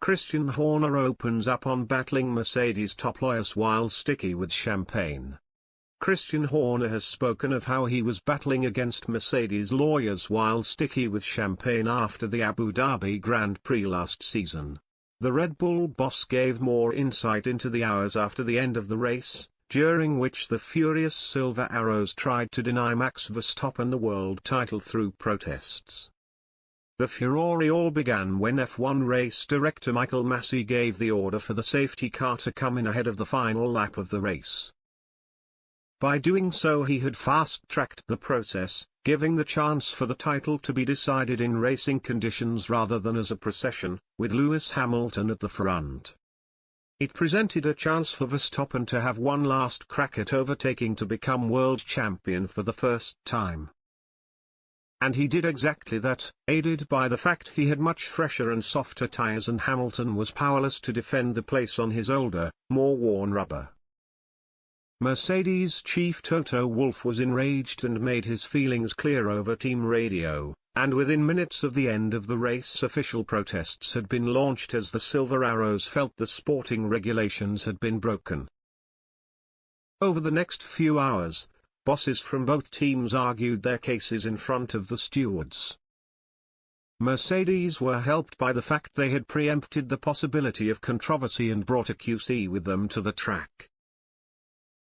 Christian Horner opens up on battling Mercedes top lawyers while sticky with champagne. Christian Horner has spoken of how he was battling against Mercedes lawyers while sticky with champagne after the Abu Dhabi Grand Prix last season. The Red Bull boss gave more insight into the hours after the end of the race, during which the furious Silver Arrows tried to deny Max Verstappen the world title through protests. The furore all began when F1 race director Michael Masi gave the order for the safety car to come in ahead of the final lap of the race. By doing so he had fast-tracked the process, giving the chance for the title to be decided in racing conditions rather than as a procession, with Lewis Hamilton at the front. It presented a chance for Verstappen to have one last crack at overtaking to become world champion for the first time. And he did exactly that, aided by the fact he had much fresher and softer tyres and Hamilton was powerless to defend the place on his older, more worn rubber. Mercedes chief Toto Wolff was enraged and made his feelings clear over team radio, and within minutes of the end of the race official protests had been launched as the Silver Arrows felt the sporting regulations had been broken. Over the next few hours, bosses from both teams argued their cases in front of the stewards. Mercedes were helped by the fact they had preempted the possibility of controversy and brought a QC with them to the track.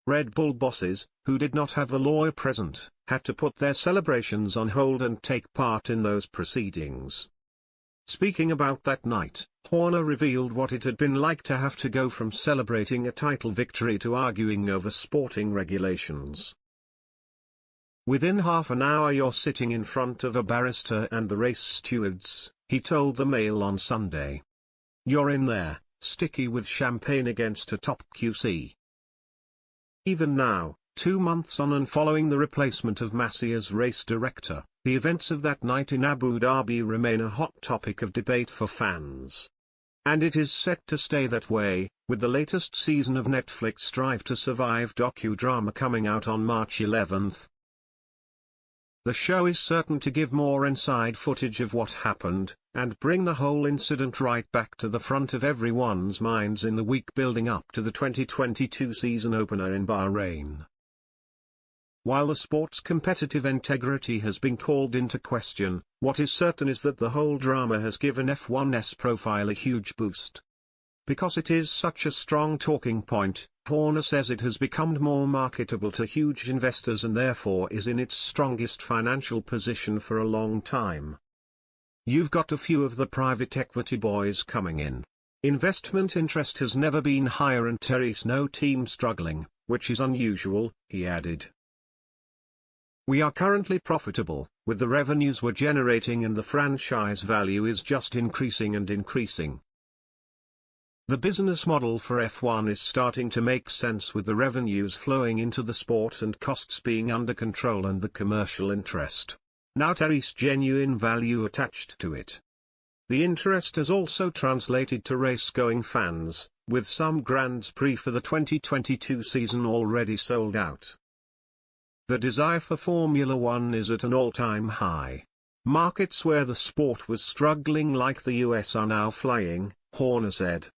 Red Bull bosses, who did not have a lawyer present, had to put their celebrations on hold and take part in those proceedings. Speaking about that night, Horner revealed what it had been like to have to go from celebrating a title victory to arguing over sporting regulations. "Within half an hour you're sitting in front of a barrister and the race stewards," he told the Mail on Sunday. "You're in there, sticky with champagne against a top QC." Even now, 2 months on and following the replacement of Masi as race director, the events of that night in Abu Dhabi remain a hot topic of debate for fans. And it is set to stay that way, with the latest season of Netflix Drive to Survive docudrama coming out on March 11th. The show is certain to give more inside footage of what happened, and bring the whole incident right back to the front of everyone's minds in the week building up to the 2022 season opener in Bahrain. While the sport's competitive integrity has been called into question, what is certain is that the whole drama has given F1's profile a huge boost. Because it is such a strong talking point, Horner says it has become more marketable to huge investors and therefore is in its strongest financial position for a long time. You've got a few of the private equity boys coming in. Investment interest has never been higher and Terry's no team struggling, which is unusual, he added. We are currently profitable, with the revenues we're generating and the franchise value is just increasing and increasing. The business model for F1 is starting to make sense with the revenues flowing into the sport and costs being under control and the commercial interest. Now Terry's genuine value attached to it. The interest has also translated to race-going fans, with some Grands Prix for the 2022 season already sold out. The desire for Formula One is at an all-time high. Markets where the sport was struggling like the US are now flying, Horner said.